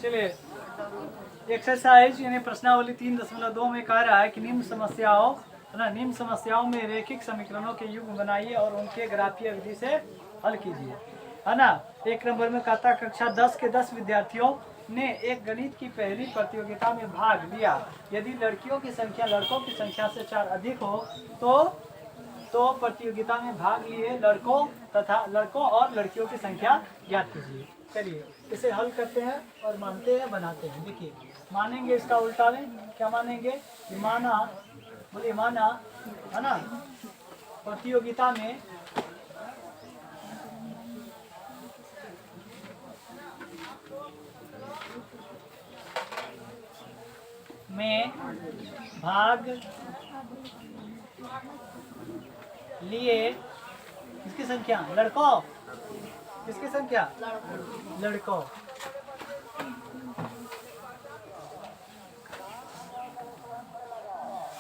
चलिए, एक्सरसाइज यानी प्रश्नावली 3.2 में कह रहा है कि निम्न समस्याओं में रेखिक समीकरणों के युग्म बनाइए और उनके ग्राफीय विधि से हल कीजिए, है ना। 1 नंबर में कहता कक्षा 10 के 10 विद्यार्थियों ने एक गणित की पहली प्रतियोगिता में भाग लिया। यदि लड़कियों की संख्या लड़कों की संख्या से 4 अधिक हो तो प्रतियोगिता में भाग लिए लड़कों और लड़कियों की संख्या ज्ञात कीजिए। चलिए इसे हल करते हैं और मानते हैं, बनाते हैं। देखिए, मानेंगे इसका उल्टा में क्या मानेंगे कि माना है ना, प्रतियोगिता में भाग लिए किसकी संख्या, लड़कों, किसकी संख्या, लड़कों,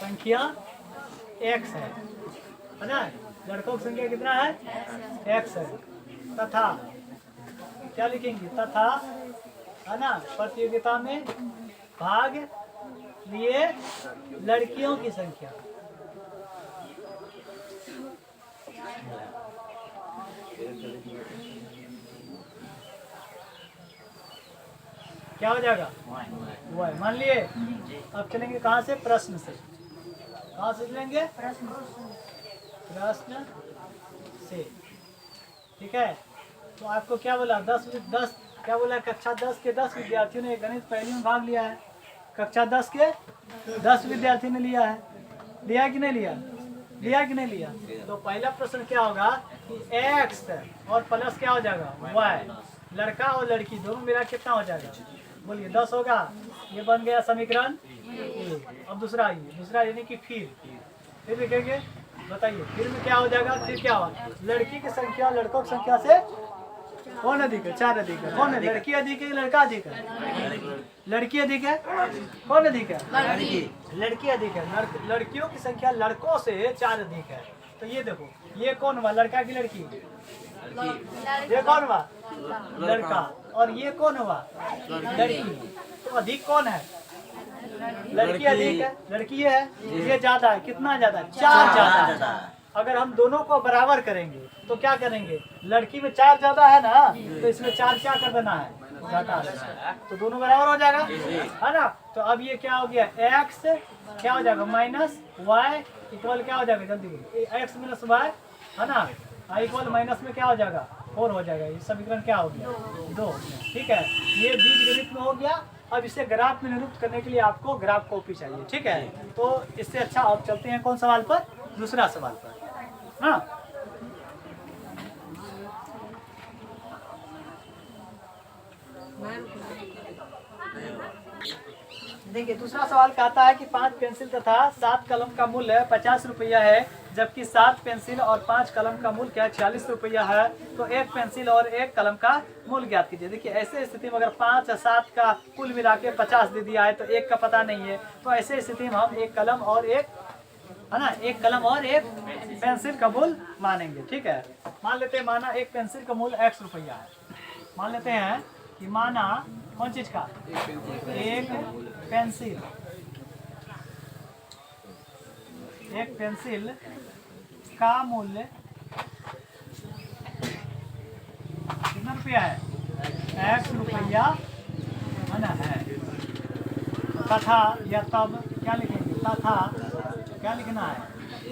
संख्या x है ना। लड़कों की संख्या कितना है, x है। तथा क्या लिखेंगे, तथा, है ना, प्रतियोगिता में भाग लिए लड़कियों की संख्या, क्या हो जाएगा, y। मान लिए। अब चलेंगे कहाँ से, प्रश्न से। कहाँ से चलेंगे, प्रश्न से। ठीक है, तो आपको क्या बोला, 10 क्या बोला, कक्षा 10 के 10 विद्यार्थियों ने गणित पहली में भाग लिया है। कक्षा 10 के 10 विद्यार्थी ने लिया है, लिया कि नहीं लिया, लिया कि नहीं लिया। तो पहला प्रश्न क्या होगा कि x और प्लस क्या हो जाएगा, y। लड़का और लड़की दोनों मिला कितना हो जाएगा, बोलिए 10 होगा। ये बन गया समीकरण ए। अब दूसरा यानी कि फिर लिखेंगे, बताइए फिर में क्या हो जाएगा, फिर क्या होगा, लड़की की संख्या लड़कों की संख्या से कौन अधिक है, 4 अधिक है। कौन है, लड़की अधिक है, लड़का अधिक है, लड़की अधिक है। कौन अधिक है, लड़की अधिक है। लड़कियों की संख्या लड़कों से 4 अधिक है। तो ये देखो, ये कौन हुआ, लड़का की लड़की, ये कौन हुआ, लड़का। और ये कौन हुआ, लड़की। तो अधिक कौन है, लड़की अधिक है, लड़की ये है, ये ज्यादा है। कितना ज्यादा, 4 ज्यादा है। अगर हम दोनों को बराबर करेंगे तो क्या करेंगे, लड़की में 4 ज्यादा है ना, तो इसमें 4 क्या कर देना है, घटा देना है। तो दोनों बराबर हो जाएगा, है ना। तो अब ये क्या हो गया, x क्या हो जाएगा माइनस y इक्वल क्या हो जाएगा, जल्दी, x माइनस y, है ना। इक्वल माइनस में क्या हो जाएगा, 4 हो जाएगा। ये समीकरण क्या हो गया, 2। ठीक है, ये बीजगणित में हो गया। अब इसे ग्राफ में निरूपित करने के लिए आपको ग्राफ कॉपी चाहिए। ठीक है, तो इससे अच्छा आप चलते हैं कौन सवाल पर, दूसरा सवाल पर। हाँ, देखिए दूसरा सवाल कहता है कि 5 पेंसिल तथा 7 कलम का मूल्य 50 रुपया है, जबकि 7 पेंसिल और 5 कलम का मूल्य क्या 46 रुपया है। तो 1 पेंसिल और 1 कलम का मूल्य ज्ञात कीजिए। देखिए ऐसे स्थिति में अगर 5 और 7 का कुल मिला के 50 दे दिया है तो 1 का पता नहीं है, तो ऐसे स्थिति में हम 1 कलम और 1, है ना, 1 कलम और 1 पेंसिल का मूल्य मानेंगे। ठीक है, मान लेते हैं, माना 1 पेंसिल का मूल्य x रुपया है। मान लेते हैं कि माना कौन चीज का, 1 पेंसिल का मूल्य कितना रुपया है, x रुपया, है ना, है। तथा या तब क्या लिखेंगे, तथा क्या लिखना है,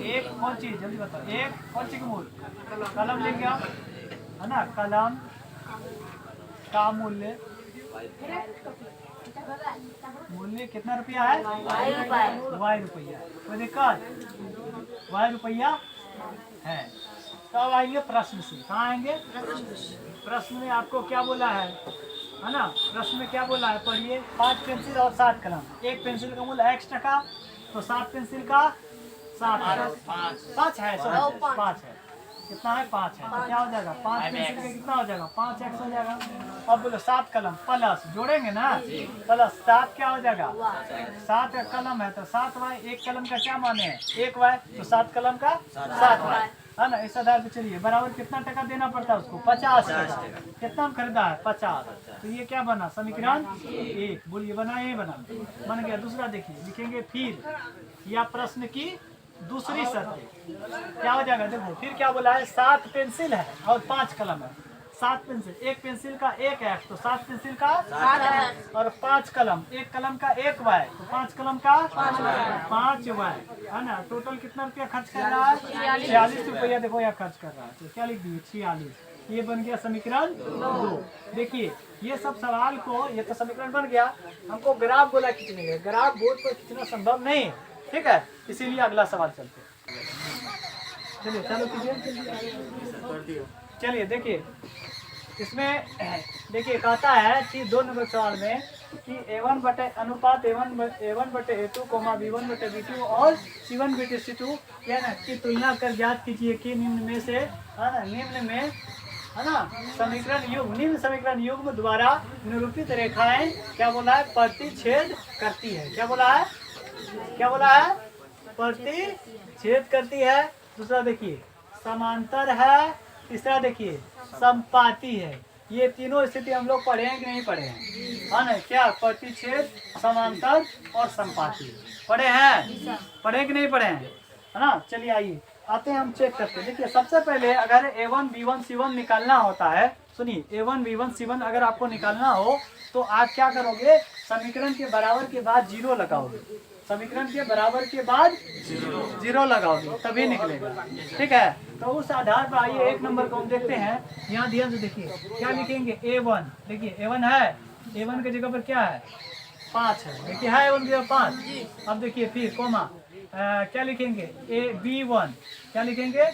एक कौन चीज, जल्दी बताओ, एक कौन सी का मूल्य, कलम लेंगे आप, है ना, कलम का मूल्य कितना रुपया है, y रुपया। कोई दिक्कत, y रुपया है। तो अब आएंगे प्रश्न से। कहाँ आएंगे, प्रश्न में आपको क्या बोला है ना, प्रश्न में क्या बोला है, पढ़िए। 5 पेंसिल और 7 कलम, 1 पेंसिल का मूल्य x टका, तो 7 पेंसिल का 7 है, 5 है, 5 है, कितना है, 5 है। तो क्या हो जाएगा, 5 पेंसिल का कितना हो जाएगा, 5x हो जाएगा। अब बोलो 7 कलम प्लस, जोड़ेंगे ना, प्लस 7 क्या हो जाएगा, 7 कलम है तो 7y, 1 कलम का क्या माने है, 1y, तो 7 कलम का 7y। है ना। इस आधार पे चलिए बराबर कितना टका देना पड़ता है उसको 50 टका। कितना हम खरीदा है 50। तो ये क्या बना समीकरण 1। बोलिए बना ये बना बन गया। दूसरा देखिए लिखेंगे फिर या प्रश्न की दूसरी शर्त क्या हो जाएगा। देखो फिर क्या बोला है 7 पेंसिल है और 5 कलम है। 7 पेंसिल, एक पेंसिल का 1 एक्स तो 7 पेंसिल का 7 और 5 कलम, एक कलम का 1 वाई तो 5 कलम का 5 वाई है ना। टोटल कितना रुपया खर्च कर रहा है 46 रुपया। देखो यहाँ खर्च कर रहा है तो क्या लिख दिए 46। ये बन गया समीकरण 2। देखिए ये सब सवाल को, ये तो समीकरण बन गया, हमको ग्राफ बोला खींचने का। ग्राफ बोर्ड पर खींचना संभव नहीं है, ठीक है, इसीलिए अगला सवाल चलते हैं। चलिए चालू कीजिए। चलिए देखिए इसमें देखिए कहता है कि 2 नंबर सवाल में कि A1 बटे अनुपात A1 बटे A2 B1 बटे B2 और C1 बटे C2 क्या ना की तुलना कर ज्ञात कीजिए कि निम्न में से है ना, निम्न में है ना समीकरण युग, निम्न समीकरण युग्म द्वारा निरूपित रेखाएं क्या बोला है प्रतिच्छेद करती है। क्या बोला है, क्या बोला है प्रतिच्छेद करती है। दूसरा देखिए समांतर है। तीसरा देखिए संपाती है। ये तीनों स्थिति हम लोग पढ़े हैं कि नहीं पढ़े हैं, है ना। क्या प्रतिच्छेद, समांतर और संपाती पढ़े हैं, पढ़े कि नहीं पढ़े हैं, है ना। चलिए आइए आते हैं हम चेक करते हैं। देखिए सबसे पहले अगर A1 B1 C1 निकालना होता है, सुनिए A1 B1 C1 अगर आपको निकालना हो तो आप क्या करोगे, समीकरण के बराबर के बाद 0 लगाओगे। समीकरण के बराबर के बाद 0 लगाओगे तभी निकलेगा, ठीक है। तो उस आधार पर आइए 1 नंबर को हम देखते हैं। यहाँ ध्यान से देखिए क्या लिखेंगे A1। देखिए A1 है, A1 की जगह पर क्या है 5 है। देखिए है A1 की जगह 5। अब देखिए फिर कोमा क्या लिखेंगे B1, क्या लिखेंगे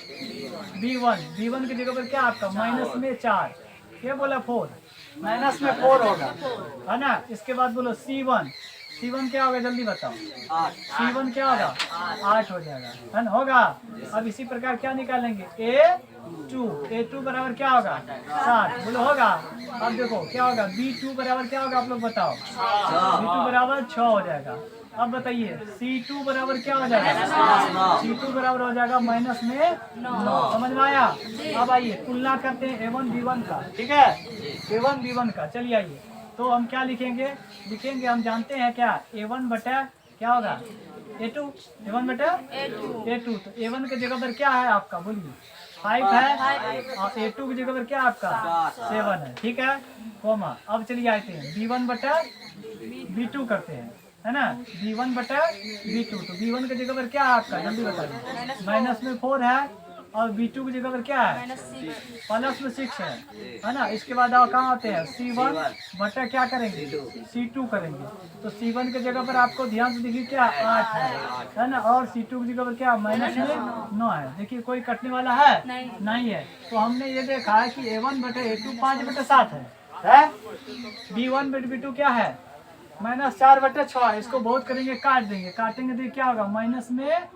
B1 की जगह पर क्या आपका माइनस में 4, क्या बोला 4, माइनस में 4 होगा, है ना। इसके बाद बोलो C1 क्या होगा जल्दी बताओ, C1 क्या होगा 8 हो जाएगा, है ना, होगा। अब इसी प्रकार क्या निकालेंगे A2 बराबर क्या होगा 7, बोलो होगा। अब देखो क्या होगा B2 बराबर क्या होगा आप लोग बताओ, B2 बराबर 6 हो जाएगा। अब बताइए C2 बराबर क्या हो जाएगा, C2 बराबर हो जाएगा माइनस में 9। समझ में आया। अब आइए तुलना करते हैं A1 B1 का, ठीक है, A1 B1 का। चलिए आइए तो हम क्या लिखेंगे हम जानते हैं क्या A1 बटा क्या होगा A2, A1 बटा A2। तो A1 की जगह पर क्या है आपका बोलिए 5 है और A2 की जगह पर क्या आपका 7 है, ठीक है, कोमा। अब चलिए आते हैं B1 बटा B2 करते हैं, है ना, B1 बटा B2। तो B1 की जगह पर क्या है आपका जल्दी बताइए, माइनस में 4 है और B2 की जगह पर क्या है प्लस में 6 है ना। इसके बाद आप कहाँ आते हैं C1 बटा क्या करेंगे C2 करेंगे। तो C1 की जगह पर आपको ध्यान से देखिए क्या 8 है ना, और C2 की जगह पर क्या माइनस में 9 है। देखिए कोई कटने वाला है नहीं है। तो हमने ये देखा है कि A1 बटे A2 5 बटे 7 है। B1 बटे B2 क्या है माइनस 4 बटे 6 है। इसको बहुत करेंगे काट देंगे, काटेंगे तो क्या होगा माइनस में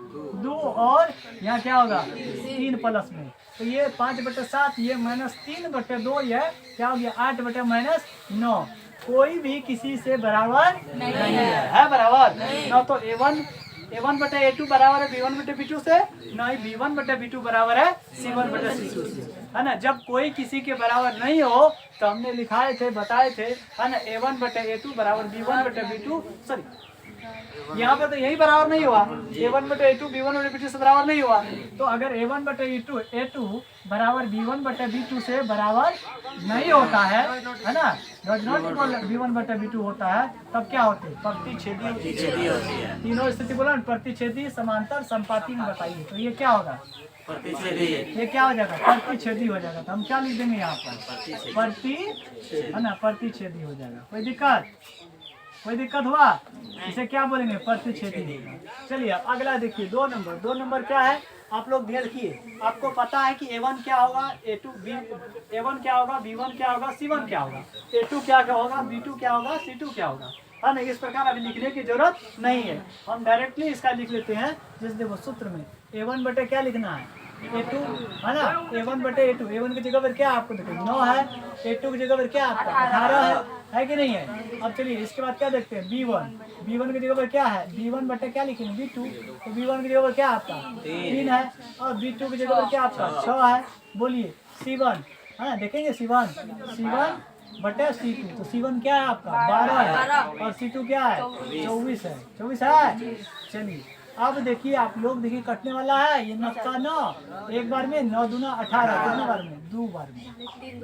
2 और यहाँ क्या होगा 3 प्लस में। तो ये 5 बटे 7, ये माइनस 3 बटे 2, ये क्या हो गया 8 बटे माइनस 9। कोई भी किसी से बराबर नहीं है बराबर ना। तो A1 बटे A2 बराबर है B1 बटे B2 से, नहीं B1 बटे B2 बराबर है C1 बटे C2 से, है ना। जब कोई किसी के बराबर नहीं हो तो हमने लिखाए थे बताए थे, है ना, A1 बटे A2 बराबर B1 बटे B2, सॉरी यहाँ पे तो यही बराबर नहीं हुआ, A1 बटे A2 B1 बटे B2 से बराबर नहीं हुआ। तो अगर A1 बटे A2 बराबर B1 बटे B2 से बराबर नहीं होता है ना, डज नॉट इक्वल B1 बटे B2 होता है, तब क्या होते हैं प्रतिच्छेदी होती है। तीनों स्थिति बोला प्रतिच्छेदी, समांतर, संपाती में बताइए। तो ये क्या होगा ये क्या हो जाएगा प्रतिच्छेदी हो जाएगा। तो हम क्या लिख देंगे यहाँ पर प्रति, है ना, प्रतिच्छेदी हो जाएगा। कोई दिक्कत हुआ, इसे क्या बोलेंगे प्रतिच्छेदी। चलिए अगला देखिए 2 नंबर क्या है आप लोग देखिए। आपको पता है कि A1 क्या होगा A1 क्या होगा B1 क्या होगा C1 क्या होगा, A2 क्या होगा B2 क्या होगा C2 क्या होगा, है ना। इस प्रकार अभी लिखने की जरूरत नहीं है, हम डायरेक्टली इसका लिख लेते हैं। जैसे देखो सूत्र में A1 बटे क्या लिखना है A2 है ना, A1 बटे A2। A1 की जगह पर क्या आपको देखो 9 है, A2 की जगह पर क्या आपका 18 है कि नहीं है। अब चलिए इसके बाद क्या देखते हैं B1 की जगह पर क्या है, B1 बटे क्या लिखेंगे B2, तो B1 की जगह पर क्या आपका 3 है और B2 की जगह पर क्या आपका 6 है। बोलिए C1 है, देखेंगे C1 बटे C2, तो C1 क्या है आपका 12 है और C2 क्या है 24 है। 24 है। चलिए अब देखिए आप लोग, देखिए कटने वाला है ये 9 का 9 एक बार में, 9 दूना 18 कितने बार में, 2 बार में।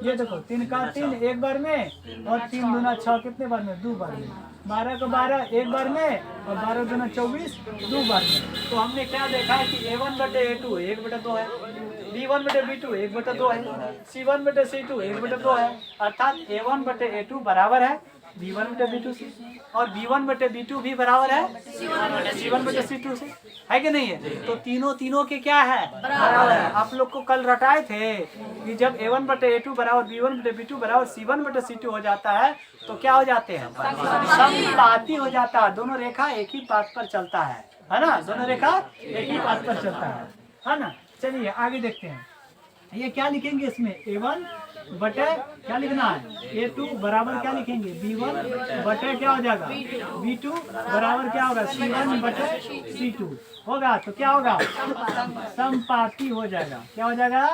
ये देखो 3 का 3 एक बार में और 3 दूना 6 कितने बार में, 2 बार में। 12 का 12 एक बार में और 12 दूना 24 2 बार में। तो हमने क्या देखा है कि A1 बटे A2 1 बटे 2 है, B1 बटे B2 1 बटे 2 है, C1 बटे C2 1 बटे 2 है, अर्थात A1 बटे A2 बराबर है B1 बटे B2 से और B1 बटे B2 भी बराबर है C1 बटे C2 से, है कि नहीं है। तो तीनों के क्या है बराबर है। आप लोग को कल रटाए थे कि जब A1 बटे A2 बराबर B1 बटे B2 बराबर C1 बटे C2 हो जाता है तो क्या हो जाते हैं, समपाती हो जाता है। दोनों रेखा एक ही पाथ पर चलता है ना, दोनों रेखा एक ही पाथ पर चलता है ना। चलिए आगे देखते हैं, ये क्या लिखेंगे इसमें A1 बटे क्या लिखना है A2 बराबर क्या लिखेंगे B1 बटे क्या हो जाएगा B2 बराबर क्या होगा C1 बटे C2 होगा। तो क्या होगा समपाती हो जाएगा। क्या हो जाएगा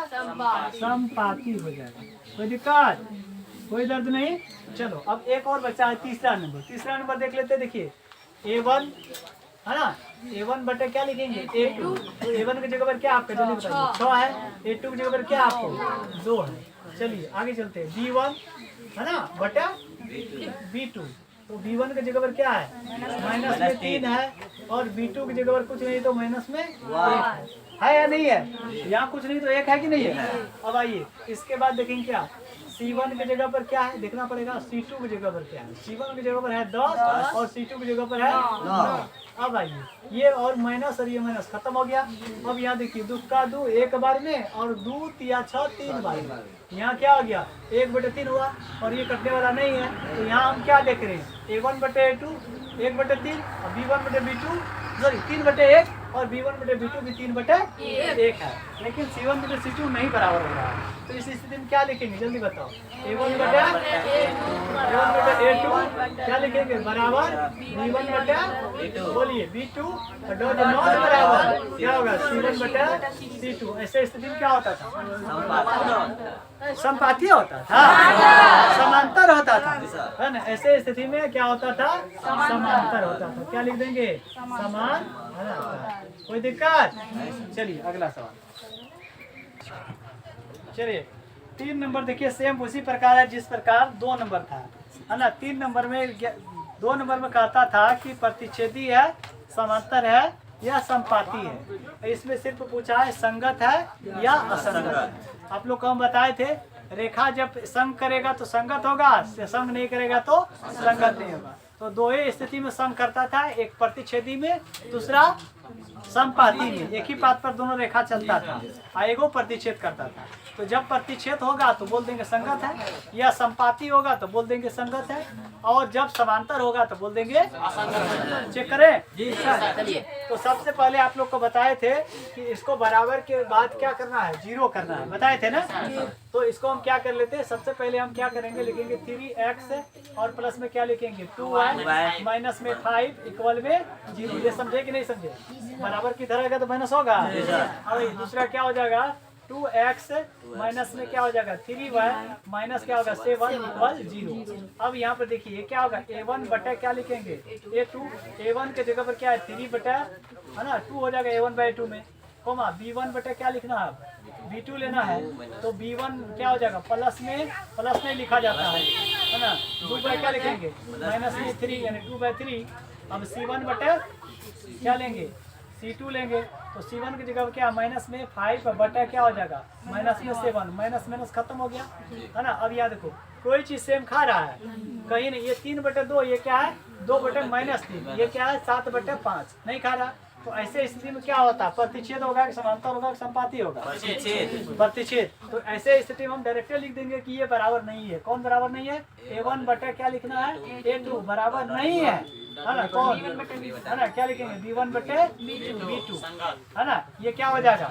समपाती हो जाएगा। कोई दिक्कत, कोई दर्द नहीं। चलो अब एक और बचा है तीसरा नंबर देख लेते हैं। देखिए A1 है ना, A1 बटे क्या लिखेंगे A2, तो A1 की जगह पर क्या आपका जल्दी बताइए 6 है, A2 की जगह पर क्या आपको 2 है। चलिए आगे चलते हैं B1 है ना बटा B2, तो B1 की जगह पर क्या है माइनस में 3 है और B2 की जगह पर कुछ नहीं तो माइनस में 1 है या नहीं है, यहाँ कुछ नहीं तो 1 है कि नहीं है। अब आइए इसके बाद देखेंगे क्या C1 की जगह पर क्या है देखना पड़ेगा, C2 की जगह पर क्या है, C1 की जगह पर है 10 और C2 की जगह पर है 9। अब आइए ये और माइनस और ये माइनस खत्म हो गया। अब यहाँ देखिए 2 का 2 एक बार में और 2 या 6 3 बार में, यहाँ क्या हो गया 1 बटे 3 हुआ और ये कटने वाला नहीं है। तो यहाँ हम क्या देख रहे हैं A1 बटे A2 1 बटे 3 और B1 बटे B2 सॉरी 3 बटे 1 और B1 बटे B2 भी 3 बटे 1 है, लेकिन C1 बटे C2 नहीं बराबर हो रहा है। तो इस स्थिति में क्या लिखेंगे जल्दी बताओ, A1 बटे A2 क्या लिखेंगे बराबर B1 बटे बोलिए B2 और डॉट नॉट बराबर क्या होगा C1 बटे C2। ऐसे स्थिति में क्या होता था समपाती होता था, समांतर होता था है ना। ऐसे स्थिति में क्या होता था समांतर होता था। क्या लिख देंगे समान है ना, कोई दिक्कत। चलिए अगला सवाल, चलिए 3 नंबर देखिए सेम उसी प्रकार है जिस प्रकार 2 नंबर था है ना। 3 नंबर में 2 नंबर में कहता था कि प्रतिच्छेदी है समांतर है या समपाती है। इसमें सिर्फ पूछा है संगत है या असंगत है। आप लोग को हम बताए थे रेखा जब संग करेगा तो संगत होगा, संग नहीं करेगा तो संगत नहीं होगा। तो दो ही स्थिति में संग करता था, एक प्रतिच्छेदी में दूसरा समपाती में। एक ही पाथ पर दोनों रेखा चलता था और एगो प्रतिच्छेद करता था। तो जब प्रतिच्छेद होगा तो बोल देंगे संगत है, या समपाती होगा तो बोल देंगे संगत है, और जब समांतर होगा तो बोल देंगे असंगत। चेक करें जी सर। चलिए तो सबसे पहले आप लोग को बताए थे कि इसको बराबर के बाद क्या करना है 0 करना है, बताए थे ना। तो इसको हम क्या कर लेते हैं, सबसे पहले हम क्या करेंगे लिखेंगे 3x और प्लस में क्या लिखेंगे 2y माइनस में 5 इक्वल में 0। ये समझे कि नहीं समझे, बराबर की तरह का तो माइनस होगा। और दूसरा क्या हो जाएगा 2x माइनस में क्या हो जाएगा 3y माइनस क्या होगा 7 इक्वल 0। अब यहाँ पर देखिए क्या होगा a1 बटा क्या लिखेंगे a2, a1 के जगह पर क्या है 3 बटा है ना 2 हो जाएगा a1 बाई 2 में, कोमा b1 बटा क्या लिखना है b2 लेना है। तो b1 क्या हो जाएगा प्लस में लिखा जाता है ना। 2 बाई क्या लिखेंगे माइनस में 3 यानी 2/3। अब c1 बटा क्या लेंगे C2 लेंगे, तो C1 की जगह क्या माइनस में 5 बटा क्या हो जाएगा माइनस में 7, माइनस माइनस खत्म हो गया है ना। अब याद रखो कोई चीज सेम खा रहा है कहीं नहीं, ये 3/2 ये क्या है 2/-3, ये क्या है 7/5 नहीं खा रहा। तो ऐसे स्थिति में क्या होता है प्रतिच्छेद होगा कि समांतर होगा कि संपाती होगा प्रतिच्छेद। तो ऐसे स्थिति में हम डायरेक्टली लिख देंगे कि ये बराबर नहीं है। कौन बराबर नहीं है a1 बटा क्या लिखना है a2 बराबर नहीं है। है ना, कौन है ना, क्या लिखेंगे B1 बटे B2 है ना, ये क्या हो जाएगा,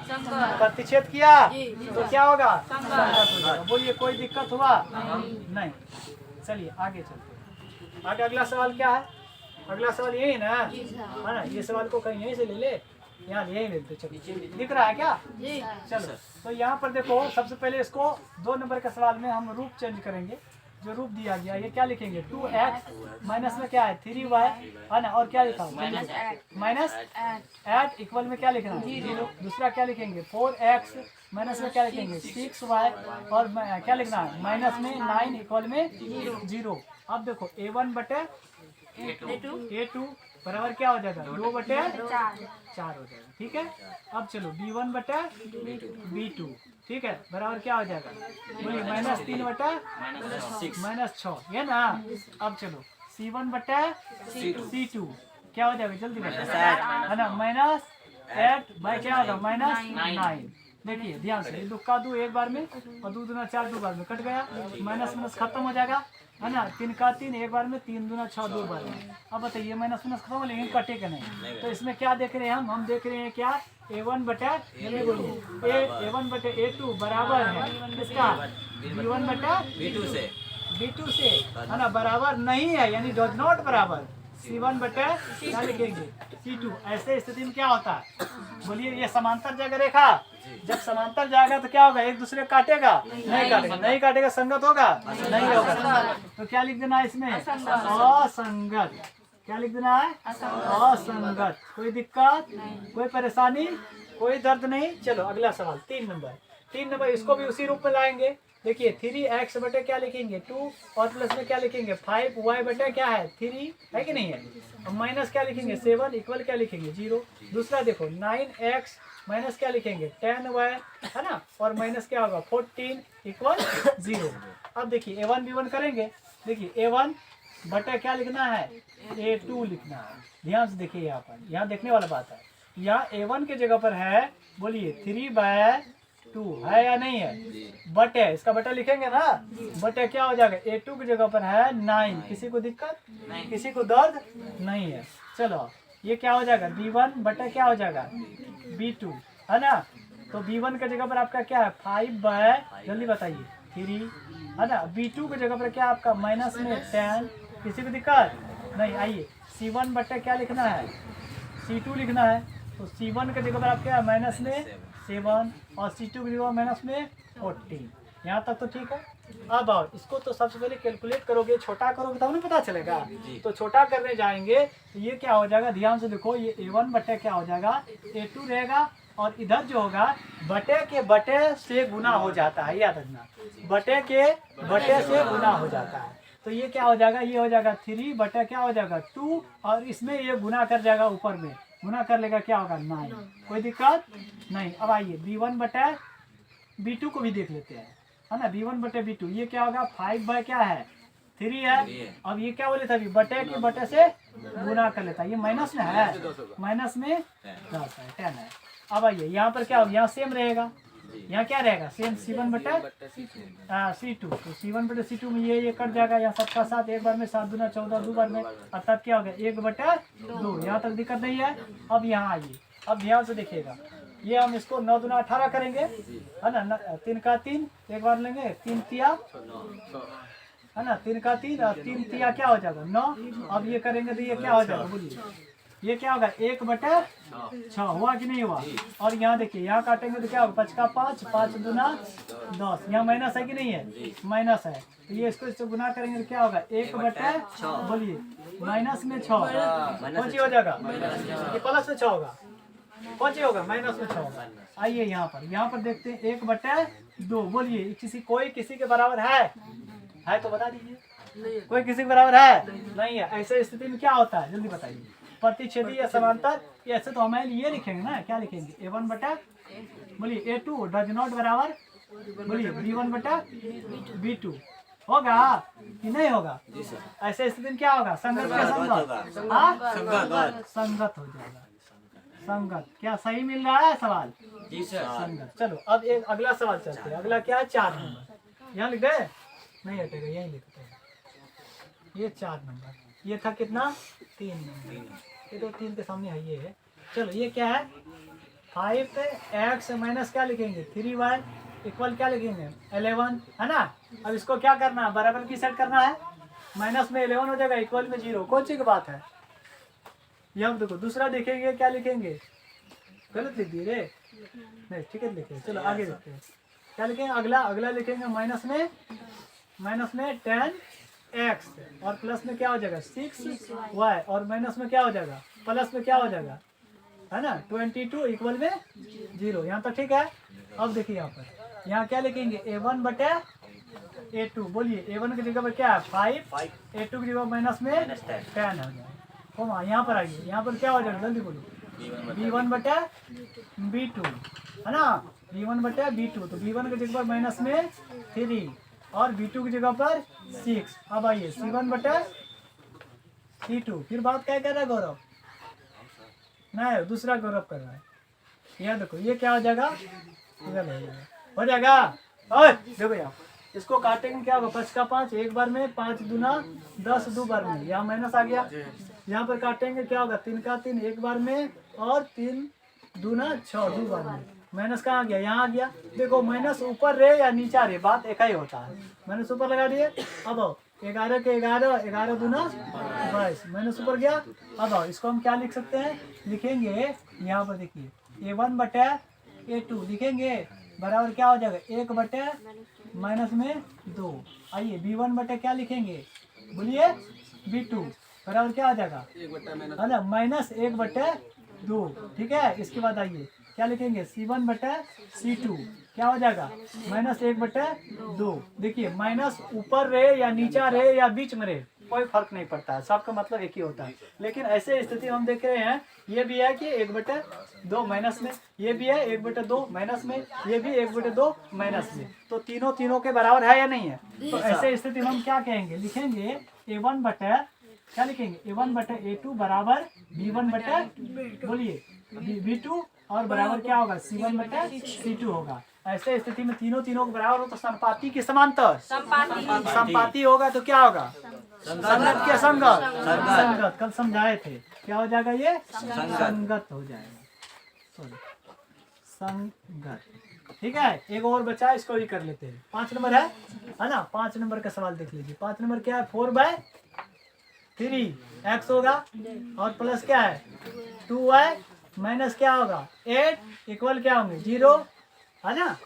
प्रतिच्छेद किया तो क्या होगा, संगत हो जाएगा। बोलिए कोई दिक्कत हुआ नहीं। चलिए आगे चलते हैं। आगे अगला सवाल क्या है, अगला सवाल यही ना, है ना, ये सवाल को कहीं यहीं से ले ले, यहाँ यही लेते। चलो दिख रहा है क्या, चलो तो यहाँ पर देखो, सबसे पहले इसको 2 नंबर के सवाल में हम रूप चेंज करेंगे। जो रूप दिया गया ये क्या लिखेंगे, 2x माइनस में क्या है 3y है ना, और क्या लिखा माइनस 8 इक्वल में क्या लिखना है 0। दूसरा क्या लिखेंगे 4x माइनस में क्या लिखेंगे 6y, और क्या लिखना है माइनस में 9 इक्वल में 0। अब देखो a1 बटे a2 बराबर क्या हो जाएगा 2 बटे 4 हो जाएगा। ठीक है, अब चलो b1 बटे b2 ठीक है बराबर क्या हो जाएगा, बोलिए -3 बटे -6 ये ना। अब चलो c1 बटे c2 क्या हो जाएगा, जल्दी बताओ है ना, -8 बाई क्या होगा -9। देखिए ध्यान से, दो का 2 एक बार में और 2 दूना 4 2 बार में कट गया, माइनस माइनस खत्म हो जाएगा है ना, 3 का 3 एक बार में, 3 दूना 6 2 बार में। अब बताइए माइनस माइनस खत्म हो, लेकिन कटेगा नहीं। तो इसमें क्या देख रहे हैं हम देख रहे हैं क्या a1 बटे a1 बटे a2 बराबर है किसका, b1 बटे b2 से है ना, बराबर नहीं है यानी डज नॉट बराबर c1 बटे क्या लिखेंगे c2। ऐसे स्थिति में क्या होता है, बोलिए ये समांतर जाएगा रेखा, जब समांतर जाएगा तो क्या होगा, एक दूसरे काटेगा नहीं काटेगा, संगत होगा नहीं होगा। तो क्या लिख देना है इसमें असंगत, क्या लिख देना है असंगत। कोई दिक्कत कोई परेशानी कोई दर्द नहीं। चलो अगला सवाल 3 नंबर, इसको भी उसी रूप में लाएंगे। देखिए 3x बटे क्या लिखेंगे 2 और प्लस में क्या लिखेंगे 5y बटे क्या है 3 है कि नहीं है, अब माइनस क्या लिखेंगे 7 इक्वल क्या लिखेंगे 0। दूसरा देखो 9x माइनस क्या लिखेंगे 10y है ना, और माइनस क्या होगा 14 इक्वल 0। अब देखिए a1 b1 करेंगे, देखिए a1 बटे क्या लिखना है a2 लिखना है। ध्यान से देखिए यहाँ पर, यहाँ देखने वाला बात है, यहाँ a1 के जगह पर है बोलिए 3/2 है या नहीं है, बटे इसका बटा लिखेंगे ना, बटे क्या हो जाएगा a2 की जगह पर है 9। किसी को दिक्कत किसी को दर्द नहीं है। चलो ये क्या हो जाएगा b1 बटे क्या हो जाएगा b2 है ना, तो b1 के जगह पर आपका क्या है 5 जल्दी बताइए 3 है ना, b2 की जगह पर क्या आपका माइनस में 10। किसी को दिक्कत नहीं। आइए c1 बटे क्या लिखना है c2 लिखना है, तो c1 के जगह पर आप क्या माइनस में 7 और c2 की जगह माइनस में 14। यहाँ तक तो ठीक है। अब आओ इसको तो सबसे पहले कैलकुलेट करोगे, छोटा करोगे तब नहीं पता चलेगा। तो छोटा करने जाएंगे तो ये क्या हो जाएगा, ध्यान से देखो, ये a1 बटे क्या हो जाएगा a2 रहेगा, और इधर जो होगा बटे के बटे से गुना हो जाता है, याद रखना बटे के बटे से गुना हो जाता है। तो ये क्या हो जाएगा, ये हो जाएगा 3 बटे क्या हो जाएगा 2, और इसमें ये गुना कर जाएगा, ऊपर में गुना कर लेगा क्या होगा 9। कोई दिक्कत नहीं। अब आइए b1 बटे b2 को भी देख लेते हैं है ना, b1 बटे b2 ये क्या होगा 5 क्या है 3 है। अब ये क्या बोले था अभी बटे के बटे से गुना कर लेता है, ये माइनस में है, माइनस में 10 है 10 है। अब आइए यहाँ पर क्या होगा, यहाँ सेम रहेगा, यहाँ क्या रहेगा सेम c1 बटे c2, तो c1 बटे c2 में ये कट जाएगा, यहाँ सबका साथ एक बार में 7 दूना 14 2 बार में, अर्थात क्या होगा 1 बटे 2। यहाँ तक दिक्कत नहीं है। अब यहाँ आइए, अब ध्यान से देखिएगा, ये हम इसको 9 दूना 18 करेंगे है ना, 3 का 3 एक बार लेंगे, 3 तिया है ना, 3 का 3 और 3 तिया क्या हो जाएगा 9। अब ये करेंगे तो ये क्या हो जाएगा, बोलिए ये क्या होगा 1 बटे 6 हुआ कि नहीं हुआ। और यहाँ देखिए यहाँ काटेंगे तो क्या होगा 5 का 5 5 दूना 10, यहाँ माइनस है कि नहीं है, माइनस है, तो ये इसको गुना करेंगे तो क्या होगा 1 बटे बोलिए माइनस में 6 कौन सी हो जाएगा, ये प्लस में 6 होगा, कौन सी होगा माइनस में 6 होगा। आइए यहाँ पर देखते हैं 1 बटे 2, बोलिए किसी के बराबर है तो बता दीजिए, कोई किसी के बराबर है नहीं है। ऐसे स्थिति में क्या होता है जल्दी बताइए, प्रतिच्छेदी या समांतर, ऐसे तो हमें ये लिखेंगे ना, क्या लिखेंगे a1 बटा बोलिए a2 डज नॉट बराबर बोलिए b1 बटा b2 होगा कि नहीं होगा। ऐसे स्थिति में क्या होगा संगत के संगत संगत हो जाएगा, संगत। क्या सही मिल रहा है सवाल जी सर, संगत। चलो अब एक अगला सवाल चलते हैं। अगला क्या है 4 नंबर, यहाँ लिख गए नहीं हटेगा, यही लिखते हैं ये 4 नंबर। ये था कितना 3, ये तो 3 के सामने है, ये है। चलो ये क्या है 5x माइनस क्या लिखेंगे 3y इक्वल क्या लिखेंगे 11, है ना। अब इसको क्या करना है बराबर की सेट करना है, माइनस में 11 हो जाएगा इक्वल में 0। कौन सी की बात है ये, हम देखो दूसरा देखेंगे क्या लिखेंगे, गलत लिख दिए रे, नहीं ठीक है लिखे। चलो आगे देखते हैं क्या लिखेंगे, अगला लिखेंगे माइनस में 10x और प्लस में क्या हो जाएगा 6y और माइनस में क्या हो जाएगा प्लस में क्या हो जाएगा, है ना 22 इक्वल में 0। यहाँ तक ठीक है। अब देखिए यहाँ क्या लिखेंगे a1 बटे a2, बोलिए a1 की जगह पर क्या है 5, a2 की जगह माइनस में 10 हो जाएगा। यहाँ पर आइए, यहाँ पर क्या हो जाएगा जल्दी बोलो b1 बटे b2, है ना b1 बटे b2, तो b1 की जगह पर माइनस में 3 और b2 की जगह पर 6। अब आइए c1 बटे c2, फिर बात क्या कर रहा है गौरव, नहीं दूसरा गौरव कर रहा है। यह देखो ये क्या हो जाएगा, हो जाएगा। और देखो यहाँ इसको काटेंगे क्या होगा 5 का 5 एक बार में, 5 दूना 10 दो बार में, यहाँ माइनस आ गया। यहाँ पर काटेंगे क्या होगा 3 का 3 एक बार में और 3 दूना 6 दो बार में, माइनस कहाँ आ गया यहाँ आ गया। देखो माइनस ऊपर रहे या नीचा रहे बात एक ही होता है, माइनस ऊपर लगा दिए। अब 11 के 11 दूना 22 माइनस ऊपर गया। अब इसको हम क्या लिख सकते हैं, लिखेंगे यहाँ पर देखिए a1 बटे a2 लिखेंगे बराबर क्या हो जाएगा 1 बटे माइनस में 2। आइए b1 बटे क्या लिखेंगे बोलिए b2 बराबर क्या हो जाएगा है ना माइनस 1 बटे 2, ठीक है। इसके बाद आइए क्या लिखेंगे c1 बटे c2 क्या हो जाएगा माइनस 1 बटे 2। देखिए माइनस ऊपर रहे या नीचा रहे या बीच में रहे कोई फर्क नहीं पड़ता है, सबका मतलब एक ही होता है। लेकिन ऐसे स्थिति हम देख रहे हैं ये भी है कि 1 बटे 2 माइनस में, ये भी है 1 बटे 2 माइनस में, ये भी 1 बटे 2 माइनस में, तो तीनों के बराबर है या नहीं है। तो ऐसे स्थिति में हम क्या कहेंगे, लिखेंगे a1 बटे क्या लिखेंगे a1 बटे a2 बराबर b1 बटे बोलिए b2 और बराबर क्या होगा c1 बटे c2 होगा। ऐसे स्थिति में तीनों के बराबर हो तो संपाति के समांतर संपाति होगा तो क्या होगा संगत के संगत कल समझाए थे क्या हो जाएगा ये संगत हो जाएगा, सॉरी संगत, ठीक है। एक और बचा इसको भी कर लेते हैं, 5 नंबर है ना। 5 नंबर का सवाल देख लीजिए। 5 नंबर क्या है 4/3 x होगा और प्लस क्या है 2y माइनस क्या होगा 8 इक्वल क्या होंगे 0, है ना।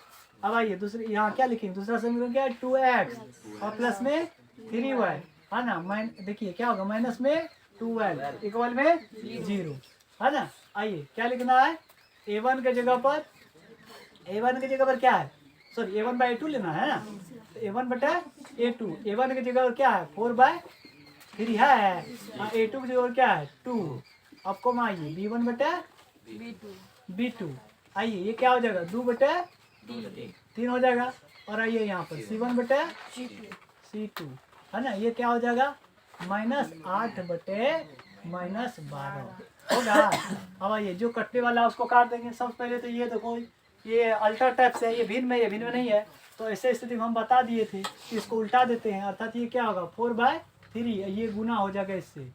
अब आइए दूसरे यहाँ क्या लिखेंगे, दूसरा समीकरण क्या है 2x और प्लस में 3y, है ना। देखिए क्या होगा माइनस में 12 इक्वल में 0, है ना। आइए क्या लिखना है a1 के जगह पर क्या है सॉरी a1/a2 लेना है ना, तो a1 बटा a2, a1 की जगह पर क्या है 4/3 है और a2 की जगह पर क्या है 2। आपको आइए b1 बटा b2, आइए ये क्या हो जाएगा 2/3 हो जाएगा। और आइए यहाँ पर c1 बटे c2, है ना, ये क्या हो जाएगा -8 बटे -12 होगा। अब आइए जो कटने वाला है उसको काट देंगे। सबसे पहले तो ये देखो ये अल्टर टाइप से है, ये भिन्न में नहीं है, तो ऐसे स्थिति में हम बता दिए थे कि इसको उल्टा देते हैं, अर्थात ये क्या होगा 4/3, ये गुना हो जाएगा, इससे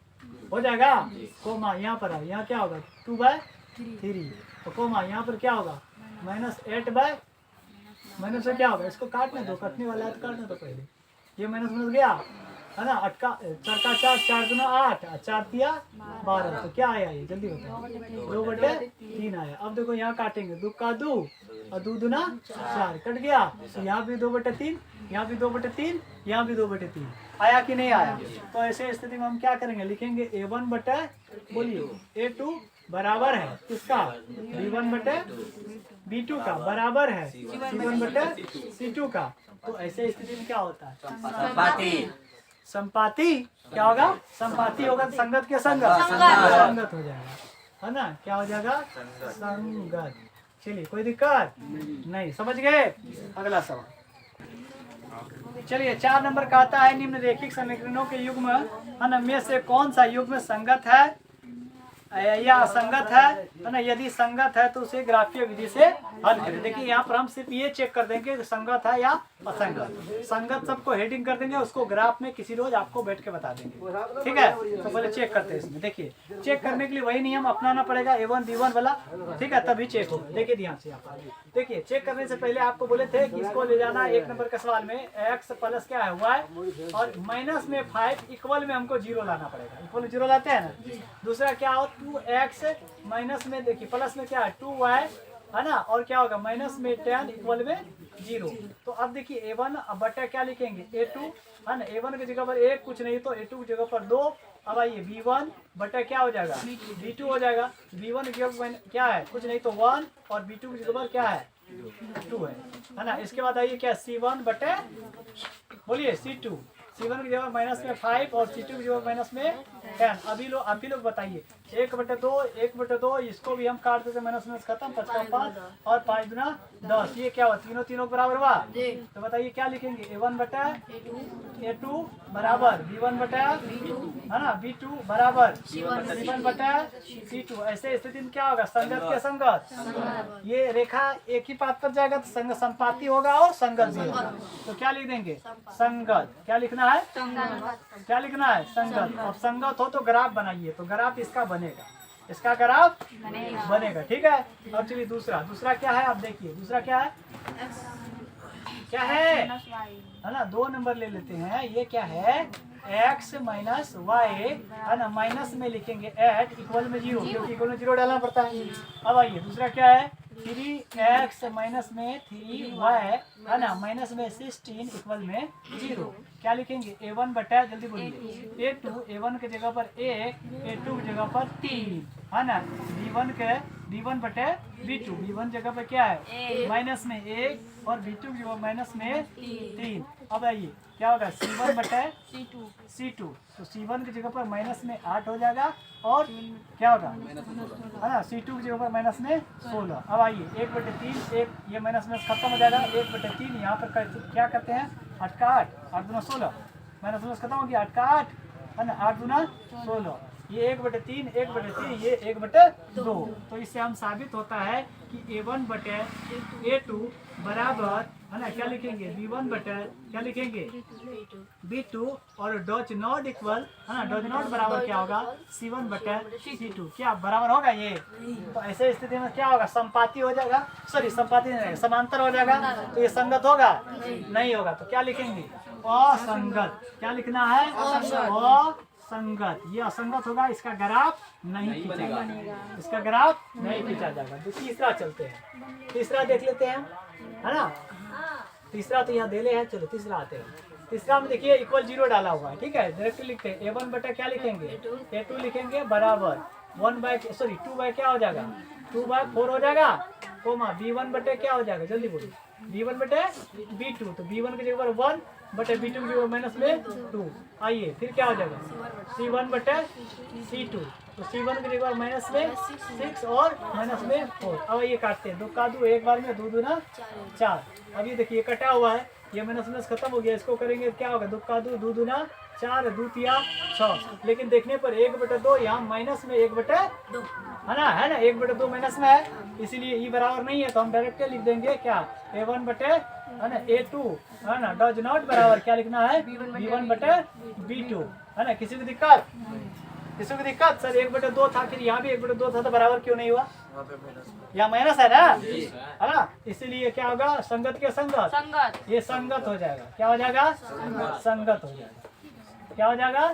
हो जाएगा। कोमा यहाँ पर है, यहाँ क्या होगा 2/3, तो कोमा यहाँ पर क्या होगा -8 माइनस से क्या होगा, इसको काटने दो, कटने वाला है तो काटने दो पहले। ये माइनस गया है ना, 8 का 4 4 दूना 8 4 दिया 12, तो क्या आया ये जल्दी बताओ 2/3 आया। अब देखो यहाँ काटेंगे 2 का 2 और 2 दूना 4 कट गया, तो यहाँ भी 2/3, यहाँ भी 2/3, यहाँ भी 2/3 आया कि नहीं आया। तो ऐसे स्थिति में हम क्या करेंगे, लिखेंगे a1 बटे बोलिए a2 बराबर है किसका b1 बटे b2 का बराबर है c1 बटे c2 का। तो ऐसे स्थिति में क्या होता है संपाति क्या होगा, संपाति होगा तो संगत के संगत हो जाएगा, है ना, क्या हो जाएगा संगत। चलिए कोई दिक्कत नहीं, समझ गए। अगला सवाल चलिए 4 नंबर का आता है निम्नरेखिक समीकरणों के युग्म है ना में से कौन सा युग्म संगत है। या असंगत है ना। यदि संगत है तो उसे ग्राफीय विधि से हल करें। देखिए यहाँ पर हम सिर्फ ये चेक कर देंगे कि संगत है या असंगत। संगत सबको हेडिंग कर देंगे, उसको ग्राफ में किसी रोज आपको बैठ के बता देंगे, ठीक है। तो पहले चेक करते हैं इसमें। देखिए चेक करने के लिए वही नियम अपनाना पड़ेगा A1 B1 वाला, ठीक है, तभी चेक होगा। देखिए ध्यान से यहाँ पर देखिए, चेक करने से पहले आपको बोले थे कि इसको ले जाना 1 नंबर के सवाल में x प्लस क्या है y और माइनस में 5 इक्वल में हमको 0 लाना पड़ेगा। इक्वल में 0 लाते हैं ना। दूसरा क्या हो 2x माइनस में देखिए प्लस में क्या है 2y है ना, और क्या होगा माइनस में 10 इक्वल में 0। तो अब देखिए A1 अब बटा क्या लिखेंगे A2 है ना। A1 की जगह पर 1 कुछ नहीं तो A2 की जगह पर 2। अब आइए B1 बटा क्या हो जाएगा B2 हो जाएगा। B1 की जगह पर क्या है कुछ नहीं तो 1 और B2 की जगह पर क्या है 2 है ना। इसके बाद आइए क्या C1 बटे बोलिए C2। C1 की जगह माइनस में 5 और C2 की जगह माइनस में 10। अभी लोग बताइए 1/2 इसको भी हम काट देते माइनस में खत्म 5 का 5 और 5 गुना 10। ये क्या हुआ तीनों बराबर हुआ। तो बताइए क्या लिखेंगे A1 बटा A2 बराबर B1 बटा है ना B2 बराबर C1 बटा C2। ऐसे स्थिति में क्या होगा संगत के संगत। ये रेखा एक ही पात पर जाएगा तो संगत संपाती होगा और संगत भी होगा। तो क्या लिख देंगे संगत। क्या लिखना है क्या लिखना है संगत। अब संगत हो तो ग्राफ बनाइए। तो ग्राफ इसका बनेगा, इसका ग्राफ बनेगा, ठीक है। अब चलिए दूसरा क्या है। अब देखिए दूसरा क्या है है ना। 2 नंबर ले लेते हैं। ये क्या है x माइनस वाई है ना। माइनस में लिखेंगे 8 इक्वल में 0 क्योंकि इक्वल में 0 डालना पड़ता है। अब आइए दूसरा क्या है 3x माइनस में 3y है ना माइनस में 16 इक्वल में 0। क्या लिखेंगे A1 बटा जल्दी बोलिए A1 के जगह पर 1 A2 की जगह पर 3 है ना। B1 बटे B1 जगह पर क्या है माइनस में 1 और B2 की जगह माइनस में 3। अब आइए क्या होगा C1 बटे C2। तो C1 की जगह पर माइनस में 8 हो जाएगा और क्या होगा है ना C2 की जगह पर माइनस में 16। अब आइए 1/3 एक ये माइनस में खत्म हो जाएगा 1/3 यहाँ पर क्या करते हैं 8 का 8 दूना 16 माइनस में खत्म हो गया 8 का 8 है ना 8 दूना 16। ये 1/3 ये 1/2। तो इससे हम साबित होता है कि A1 बटे A2 बराबर है ना क्या लिखेंगे B1 बटे क्या लिखेंगे B2 और डॉज नॉट इक्वल है ना डॉज नॉट बराबर क्या होगा C1 बटे C2। क्या बराबर होगा ये। तो ऐसे स्थिति में क्या होगा संपाती हो जाएगा संपाती नहीं समांतर हो जाएगा। तो ये संगत होगा नहीं होगा। तो क्या लिखेंगे असंगत। क्या लिखना है असंगत। ये असंगत होगा, इसका ग्राफ नहीं खींचा जाएगा, इसका ग्राफ नहीं खींचा जाएगा। तो तीसरा चलते हैं, तीसरा देख लेते हैं है ना। तीसरा तो यहाँ देले हैं, चलो तीसरा आते हैं। तीसरा में देखिए इक्वल 0 डाला हुआ है, ठीक है। डायरेक्ट लिखते हैं A1 बटा क्या लिखेंगे A2 लिखेंगे बराबर 2 बाय क्या हो जाएगा 2/4 हो जाएगा कोमा B1 बटे क्या हो जाएगा जल्दी बोलिए B1 बटे B2। तो B1 की जगह पर 1 बटे B2 की जगह माइनस में 2। आइए फिर क्या हो जाएगा C1 बटे C2। तो C1 की जगह माइनस में 6 और माइनस में 4। अब ये काटते हैं 2 का 2 एक बार में 2 दूना 4। अब ये देखिए कटा हुआ है ये माइनस खत्म हो गया। इसको करेंगे क्या होगा 2 का 2 दूना 4 2 तिया 6। लेकिन देखने पर 1/2 यहाँ माइनस में 1/2 है ना 1/2 माइनस में है इसीलिए ई बराबर नहीं है। तो हम डायरेक्ट लिख देंगे क्या A1 बटे है ना A2 है ना डॉज नॉट बराबर क्या लिखना है B1 बटे B2 है ना। किसी को दिक्कत सर 1/2 था फिर यहाँ भी 1/2 था तो बराबर क्यों नहीं हुआ यहाँ माइनस है ना इसीलिए क्या होगा संगत के संगत ये संगत हो जाएगा। क्या हो जाएगा संगत हो जाएगा। क्या हो जाएगा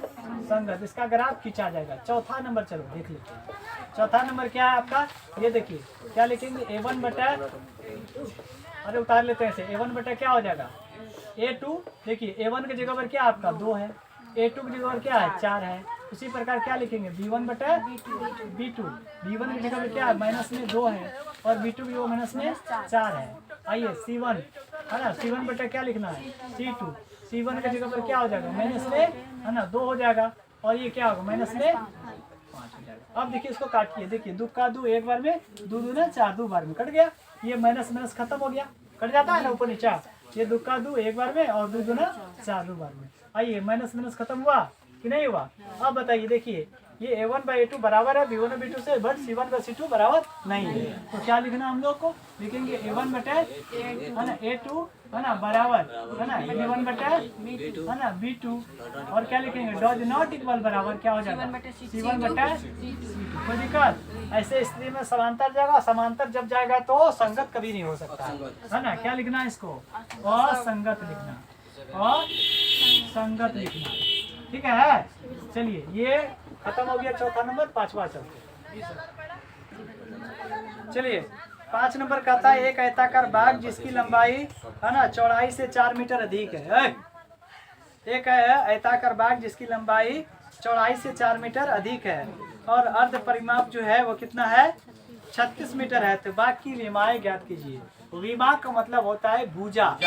संगत। इसका ग्राफ खींचा जाएगा। चौथा नंबर चलो देख लेते हैं। चौथा नंबर क्या है आपका ये देखिए क्या लिखेंगे A1 बटा अरे उतार लेते हैं इसे A1 बटा क्या हो जाएगा A2। देखिए A1 की जगह पर क्या आपका 2 है A2 की जगह पर क्या है 4 है। उसी प्रकार क्या लिखेंगे B1 बटा B2 B1 की जगह पर क्या है माइनस में 2 है और B2 की जगह माइनस में 4 है। आइए C1 है ना C1 बटा क्या लिखना है C2। C1 की जगह पर क्या हो जाएगा माइनस में है ना 2 हो जाएगा और ये क्या होगा माइनस में 5 हो जाएगा। अब देखिए इसको काटिए देखिए 2 का 2 एक बार में 2 दूना 4 2 बार में कट गया। ये माइनस खत्म हो गया कट जाता है ना ऊपर नीचे। ये 2 का 2 एक बार में और 2 दूना 4 2 बार में। आइए माइनस खत्म हुआ कि नहीं हुआ। अब बताइए देखिए ये A1/A2 बराबर है B1/B2 से, बट C1/C2 बराबर नहीं है। तो क्या लिखना हम लोग को, लिखेंगे A1/A2 है ना बराबर है ना B1/B2 है ना B2, और क्या लिखेंगे डॉज नॉट इक्वल बराबर क्या हो जाएगा C1/C2। कोई दिक्कत? ऐसे स्थिति में समांतर जाएगा, समांतर जब जाएगा तो संगत कभी नहीं हो सकता है ना। क्या लिखना है इसको, असंगत लिखना, असंगत लिखना, ठीक है। चलिए ये खत्म हो गया चौथा नंबर, पांचवा चलते। चलिए 5 नंबर कहता है एक आयताकार बाग जिसकी लंबाई है ना चौड़ाई से 4 मीटर अधिक है। एक आयताकार बाग जिसकी लंबाई चौड़ाई से 4 मीटर अधिक है और अर्ध परिमाप जो है वो कितना है 36 मीटर है। तो बाग की विमाएं ज्ञात कीजिए। विमा का मतलब होता है भुजा,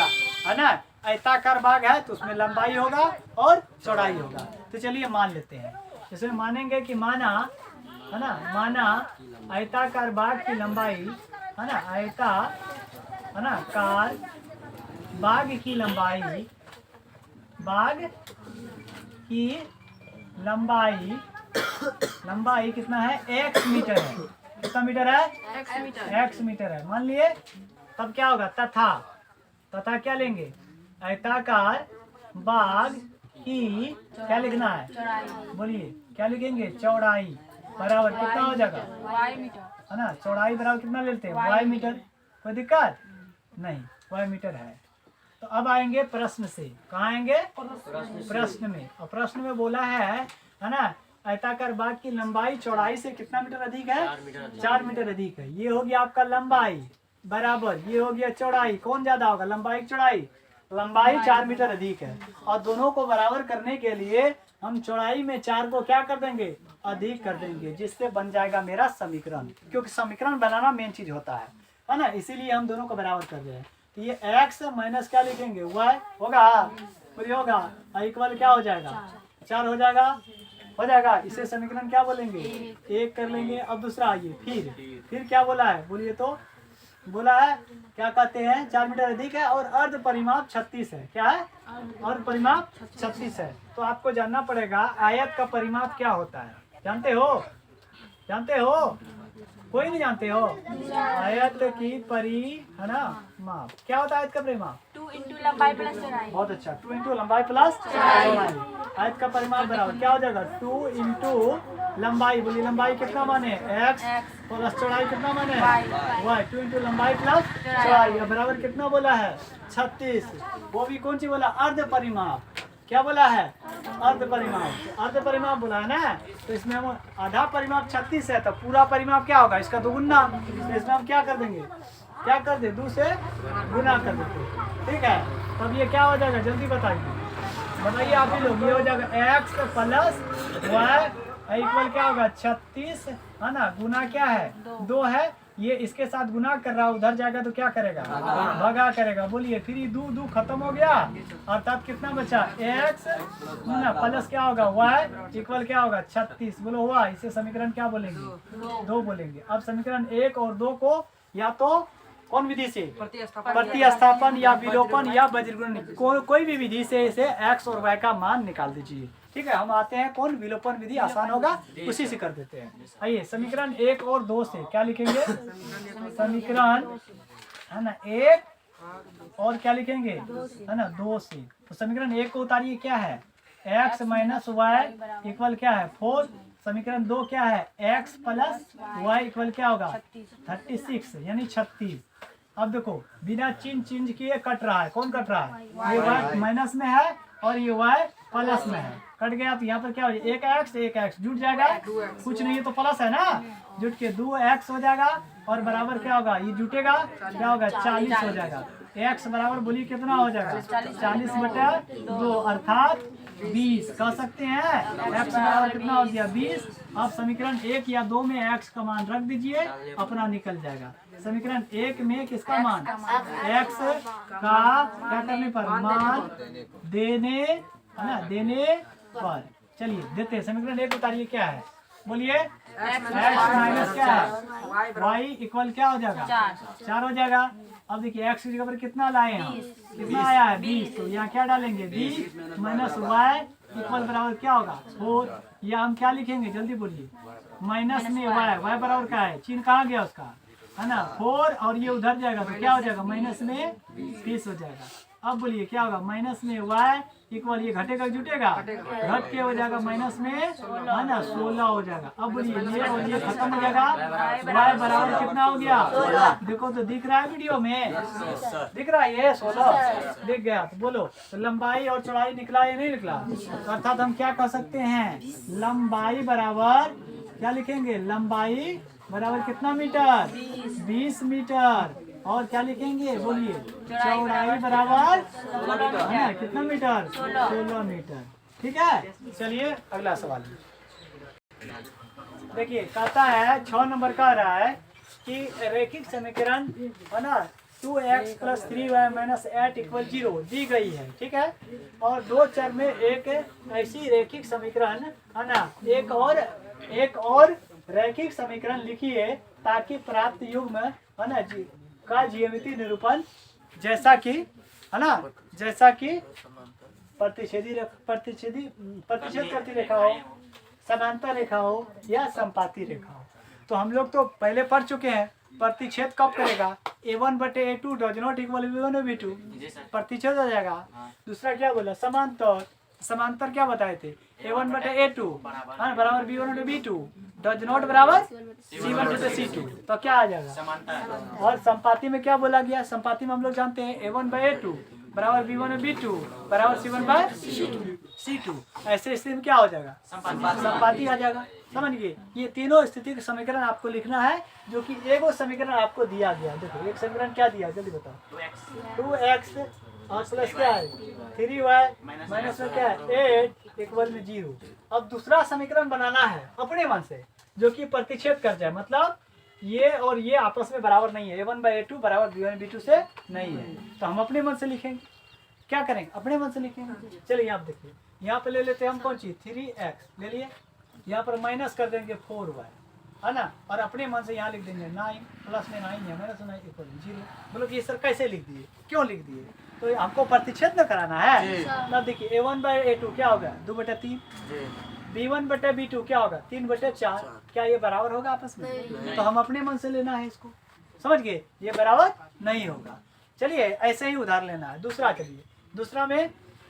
है ना। आयताकार बाग है तो उसमें लंबाई होगा और चौड़ाई होगा। तो चलिए मान लेते हैं, इसमें मानेंगे कि माना है ना, माना आयताकार बाग की लंबाई है ना, आयता है ना कार बाग की लंबाई, बाग की लंबाई, लंबाई कितना है x मीटर है। कितना मीटर है x मीटर है। मान लिए तब क्या होगा तथा, तथा क्या लेंगे आयताकार बाग की क्या लिखना है, बोलिए क्या लिखेंगे चौड़ाई बराबर कितना हो जाएगा है ना, चौड़ाई बराबर कितना लेते हैं y मीटर। कोई दिक्कत नहीं, y मीटर है। तो अब आएंगे प्रश्न से, कहाँ आएंगे प्रश्न में। और प्रश्न में बोला है ना आयताकार बाग की लंबाई चौड़ाई से कितना मीटर अधिक है 4 मीटर अधिक है। ये हो गया आपका लंबाई बराबर, ये हो गया चौड़ाई, कौन ज्यादा होगा लंबाई चौड़ाई, लंबाई 4 मीटर अधिक है। और दोनों को बराबर करने के लिए हम चौड़ाई में 4 को क्या कर देंगे अधिक कर देंगे, जिससे बन जाएगा मेरा समीकरण। क्योंकि समीकरण बनाना मेन चीज होता है ना, इसीलिए हम दोनों को बराबर कर रहे हैं। तो ये x माइनस क्या लिखेंगे y होगा, पूरी होगा इक्वल क्या हो जाएगा 4 हो जाएगा, हो जाएगा। इसे समीकरण क्या बोलेंगे 1 कर लेंगे। अब दूसरा आइए, फिर क्या बोला है बोलिए, तो बोला है क्या कहते हैं 4 मीटर अधिक है और अर्ध परिमाप 36 है। क्या है अर्ध परिमाप 36 है। तो आपको जानना पड़ेगा आयत का परिमाप क्या होता है, जानते हो, जानते हो, कोई नहीं जानते हो। आयत की परि है ना माप क्या होता है, आयत का परिमाप 2 इंटू लंबाई प्लस चौड़ाई। बहुत अच्छा, 2 इंटू लंबाई प्लस चौड़ाई। आयत का परिमाप बराबर क्या हो जाएगा 2 इंटू लंबाई, बोलिए लंबाई कितना माने x प्लस चौड़ाई कितना माने y, 2 इंटू लंबाई प्लस चौड़ाई बराबर कितना बोला है 36। वो भी कौन सी बोला अर्ध परिमाप, क्या बोला है अर्ध परिमाप, अर्ध परिमाप बोला है ना। तो इसमें हम आधा परिमाप 36 है तो पूरा परिमाप क्या होगा इसका दोगुना। तो इसमें हम क्या कर देंगे, क्या कर दे 2 से गुना कर देते, ठीक है। तब ये क्या हो जाएगा जल्दी बताइए, बताइए आप ही लोग। ये हो जाएगा x प्लस y इक्वल क्या होगा 36 है ना, गुना क्या है 2 है, ये इसके साथ गुना कर रहा है, उधर जाएगा तो क्या करेगा भगा करेगा। बोलिए फिर 2 खत्म हो गया, अर्थात कितना बचा x ना प्लस क्या होगा y इक्वल क्या होगा 36। बोलो हुआ, इसे समीकरण क्या बोलेंगे 2 बोलेंगे। अब समीकरण 1 और 2 को या तो कौन विधि से प्रतिस्थापन या विलोपन या वज्रगुणन कोई भी विधि से इसे x और y का मान निकाल दीजिए, ठीक है। हम आते हैं कौन विलोपन विधि आसान होगा उसी से कर देते हैं। आइए समीकरण 1 और 2 से क्या लिखेंगे, समीकरण है ना 1 और क्या लिखेंगे है ना 2 से। तो समीकरण 1 को उतारिए, क्या है x माइनस वाई इक्वल क्या है 4। समीकरण 2 क्या है x प्लस y इक्वल क्या होगा 36 यानी 36। अब देखो बिना चेंज किए कट रहा है, कौन कट रहा है ये y माइनस में है और ये y प्लस में है, कट गया। तो यहाँ पर क्या हो जाएगा एक x जुट जाएगा, कुछ नहीं है तो प्लस है ना, जुट के 2x हो जाएगा और बराबर क्या होगा ये जुटेगा क्या होगा 40 हो जाएगा। x बराबर बोलिए कितना हो जाएगा 40/2 अर्थात 20 कह सकते हैं। x बराबर कितना हो गया 20। आप समीकरण 1 या 2 में x का मान रख दीजिए, अपना निकल जाएगा। समीकरण 1 में किसका मान x का क्या करने पर मान देने है ना, देने पर। चलिए देते हैं, समीकरण 1 उतारिए क्या है बोलिए x माइनस क्या है y इक्वल क्या हो जाएगा 4 हो जाएगा। अब देखिए x की जगह पर कितना लाए हैं, कितना आया है 20। तो यहाँ क्या डालेंगे 20 माइनस y इक्वल बराबर क्या होगा 4। ये हम क्या लिखेंगे जल्दी बोलिए, माइनस में वाई, वाई बराबर क्या है, चिन्ह कहाँ गया उसका, है ना 4, और ये उधर जाएगा तो क्या हो जाएगा माइनस में 20 हो जाएगा। अब बोलिए क्या होगा, माइनस में वाई इक्वल, ये घटेगा जुटेगा, घट के हो जाएगा माइनस में, है ना 16 हो जाएगा। अब बोलिए ये और ये खत्म हो जाएगा, वाई बराबर कितना हो गया, देखो तो दिख रहा है वीडियो में, दिख रहा है ये 16 दिख गया। तो बोलो तो लंबाई और चौड़ाई निकला या नहीं निकला, अर्थात हम क्या कह सकते हैं, लंबाई बराबर क्या लिखेंगे, लंबाई बराबर कितना मीटर, 20 मीटर, और क्या लिखेंगे बोलिए, चौड़ाई बराबर है ना कितना मीटर, 16 मीटर। ठीक है, चलिए अगला सवाल देखिए, कहता है 6 नंबर का रहा है कि रैखिक समीकरण है ना 2x + 3y - 8 = 0 दी गई है। ठीक है, और दो चर में एक ऐसी रैखिक समीकरण है ना, एक और रैखिक समीकरण लिखिए ताकि प्राप्त युग्म है ना जी का ज्यामितीय निरूपण जैसा कि है ना, जैसा कि प्रतिच्छेद करती रेखा हो, समांतर रेखा हो या संपाती रेखा हो। तो हम लोग तो पहले पढ़ चुके हैं, प्रतिच्छेद कब करेगा, a1/a2 does not equal b1/b2, प्रतिच्छेद हो जाएगा। दूसरा क्या बोला, समांतर, समांतर क्या बताए थे, a1/a2 बराबर b1/b2 डज नॉट बराबर c1/c2, तो क्या आ जाएगा। और संपाती में क्या बोला गया, संपाती में हम लोग जानते हैं a1/a2 बराबर b1/b2 बराबर c1/c2। ऐसे स्थिति में क्या हो जाएगा, संपाती आ जाएगा। समझ गए, ये तीनों स्थिति का समीकरण आपको लिखना है, जो कि एगो समीकरण आपको दिया गया। देखो एक समीकरण क्या दिया जल्दी बताओ, 2x और प्लस क्या है 3y माइनस में क्या है 8 इक्वल में 0। अब दूसरा समीकरण बनाना है अपने मन से, जो कि प्रतिच्छेद कर जाए, मतलब ये और ये आपस में बराबर नहीं है, a1/a2 बराबर b1/b2 से नहीं है, तो हम अपने मन से लिखेंगे। क्या करेंगे, अपने मन से लिखेंगे। चलिए आप देखिए, यहाँ पे ले लेते हैं हम कौन चीज 3x ले लिए, यहाँ पर माइनस कर देंगे 4y है ना, और अपने मन से यहाँ लिख देंगे 9 प्लस में 9 है -9 इक्वल 0। बोलो कि ये सर कैसे लिख दिए, क्यों लिख दिए, तो हमको प्रतिच्छेद न कराना है। तब देखिए a1/a2 क्या होगा 2/3, b1/b2 क्या होगा 3/4, क्या ये बराबर होगा आपस में, तो हम अपने मन से लेना है इसको, समझ गए, ये बराबर नहीं होगा। चलिए ऐसे ही उधार लेना है। दूसरा चलिए, दूसरा में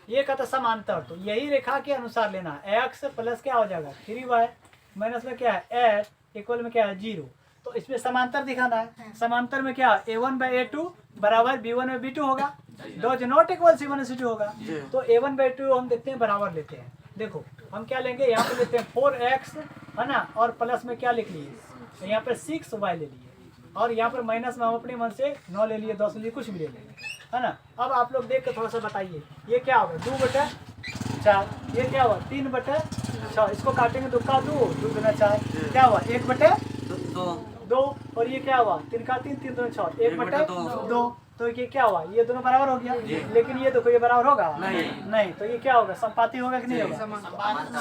ये कहता समांतर, तो यही रेखा के अनुसार लेना है, x प्लस क्या हो जाएगा 3y माइनस में क्या है 8 इक्वल में क्या है 0। तो इसमें समांतर दिखाना है, समांतर में क्या a1/a2 बराबर b1/b2 होगा, डज नॉट इक्वल c1/c2 होगा। तो a1/2 हम देखते हैं बराबर लेते हैं। देखो हम क्या लेंगे, यहाँ पे लेते हैं 4x है ना, और प्लस में क्या लिख लिए, तो यहाँ पे 6y ले लिए, और यहाँ पर माइनस में हम अपने मन से 9 ले लिए, 10 ले लिए, कुछ भी ले लेंगे है ना। अब आप लोग देख के थोड़ा सा बताइए, ये क्या होगा 2/4, ये क्या हुआ 3/6, इसको काटेंगे तो का 2 2×4 क्या हुआ 1/2, और ये क्या हुआ 3 का 3 3 2 6 1/2, तो ये क्या हुआ, ये दोनों बराबर हो गया। लेकिन ये देखो ये बराबर होगा नहीं, तो ये क्या होगा संपाती होगा कि नहीं होगा,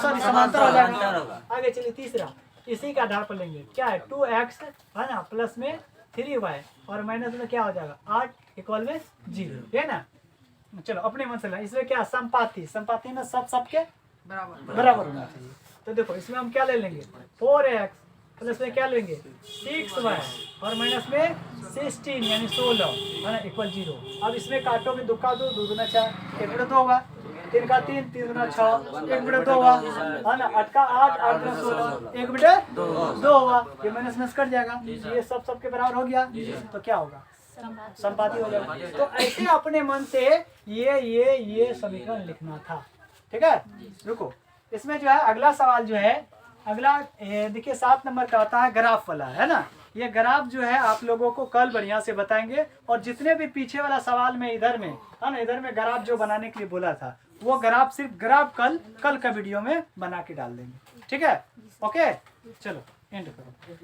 सॉरी समांतर हो जाएगा। आगे चलिए तीसरा, इसी के आधार पर लेंगे, क्या है 2x है ना प्लस में 3y और माइनस में क्या हो जाएगा 8 इक्वल में 0 है ना। चलो अपने मन से, इसमें क्या संपाती, संपाती में सबके बराबर होना चाहिए। तो देखो इसमें हम क्या ले लेंगे 4x प्लस में क्या लेंगे 6y और माइनस में 16 यानी 16 है ना इक्वल 0। अब इसमें काटोगे 2 का 2 2×4 1/2 होगा, 3 का 3 3×6 1/2 होगा है ना, 8 का 8 8×16 1/2 होगा, ये माइनस कट जाएगा, ये सबके बराबर हो गया, तो क्या होगा संपाती हो जाएगा। तो ऐसे अपने मन से ये समीकरण लिखना था। ठीक है, रुको इसमें जो है अगला सवाल जो है, अगला देखिए 7 नंबर का आता है ग्राफ वाला है ना। ये ग्राफ जो है आप लोगों को कल बढ़िया से बताएंगे, और जितने भी पीछे वाला सवाल में इधर में है ना, इधर में ग्राफ जो बनाने के लिए बोला था, वो ग्राफ सिर्फ ग्राफ कल का वीडियो में बना के डाल देंगे। ठीक है, ओके चलो एंड करो।